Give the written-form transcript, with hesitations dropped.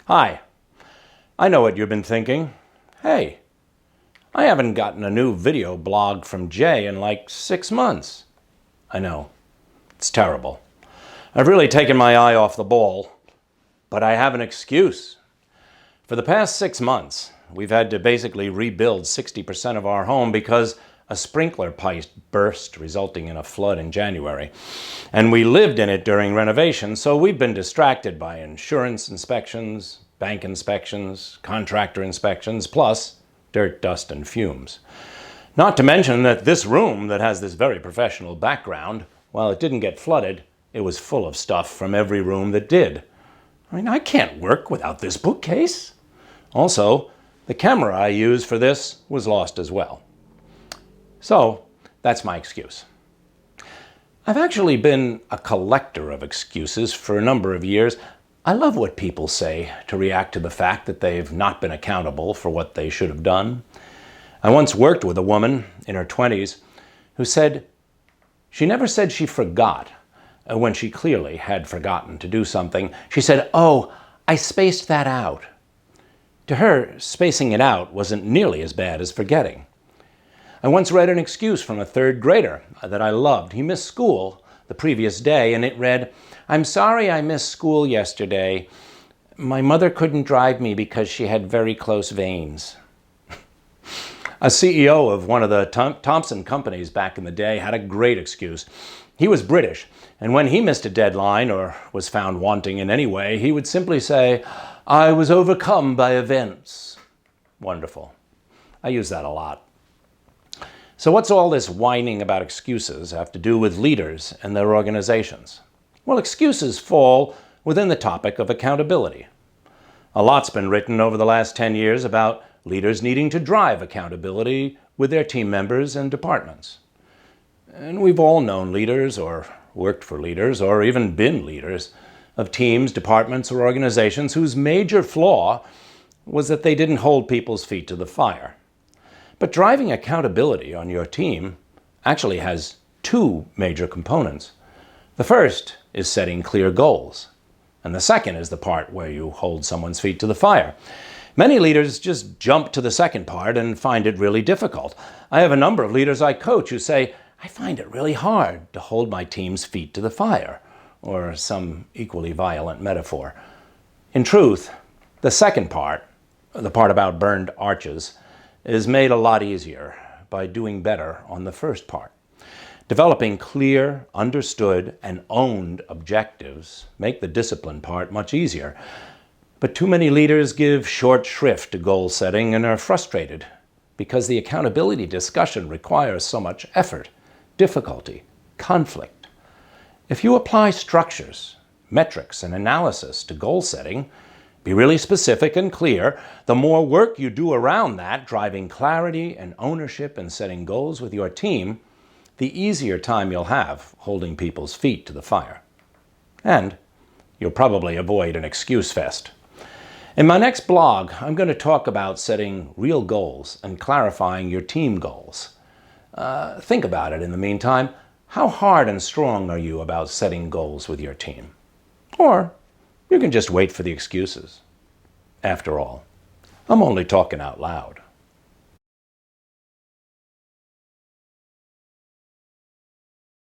Hi, I know what you've been thinking. Hey, I haven't gotten a new video blog from Jay in like 6 months. I know, it's terrible. I've really taken my eye off the ball, but I have an excuse. For the past 6 months, we've had to basically rebuild 60% of our home because a sprinkler pipe burst, resulting in a flood in January. And we lived in it during renovation, so we've been distracted by insurance inspections, bank inspections, contractor inspections, plus dirt, dust, and fumes. Not to mention that this room that has this very professional background, while it didn't get flooded, it was full of stuff from every room that did. I can't work without this bookcase. Also, the camera I used for this was lost as well. So, that's my excuse. I've actually been a collector of excuses for a number of years. I love what people say to react to the fact that they've not been accountable for what they should have done. I once worked with a woman in her 20s who said she never said she forgot when she clearly had forgotten to do something. She said, "Oh, I spaced that out." To her, spacing it out wasn't nearly as bad as forgetting. I once read an excuse from a third grader that I loved. He missed school the previous day, and it read, "I'm sorry I missed school yesterday. My mother couldn't drive me because she had very close veins." A CEO of one of the Thompson companies back in the day had a great excuse. He was British, and when he missed a deadline or was found wanting in any way, he would simply say, "I was overcome by events." Wonderful. I use that a lot. So what's all this whining about excuses have to do with leaders and their organizations? Well, excuses fall within the topic of accountability. A lot's been written over the last 10 years about leaders needing to drive accountability with their team members and departments. And we've all known leaders or worked for leaders or even been leaders of teams, departments, or organizations whose major flaw was that they didn't hold people's feet to the fire. But driving accountability on your team actually has two major components. The first is setting clear goals, and the second is the part where you hold someone's feet to the fire. Many leaders just jump to the second part and find it really difficult. I have a number of leaders I coach who say, "I find it really hard to hold my team's feet to the fire," or some equally violent metaphor. In truth, the second part, the part about burned arches, is made a lot easier by doing better on the first part. Developing clear, understood, and owned objectives make the discipline part much easier. But too many leaders give short shrift to goal setting and are frustrated because the accountability discussion requires so much effort, difficulty, conflict. If you apply structures, metrics, and analysis to goal setting, be really specific and clear, the more work you do around that, driving clarity and ownership and setting goals with your team, the easier time you'll have holding people's feet to the fire. And you'll probably avoid an excuse fest. In my next blog, I'm going to talk about setting real goals and clarifying your team goals. Think about it in the meantime. How hard and strong are you about setting goals with your team? Or you can just wait for the excuses. After all, I'm only talking out loud.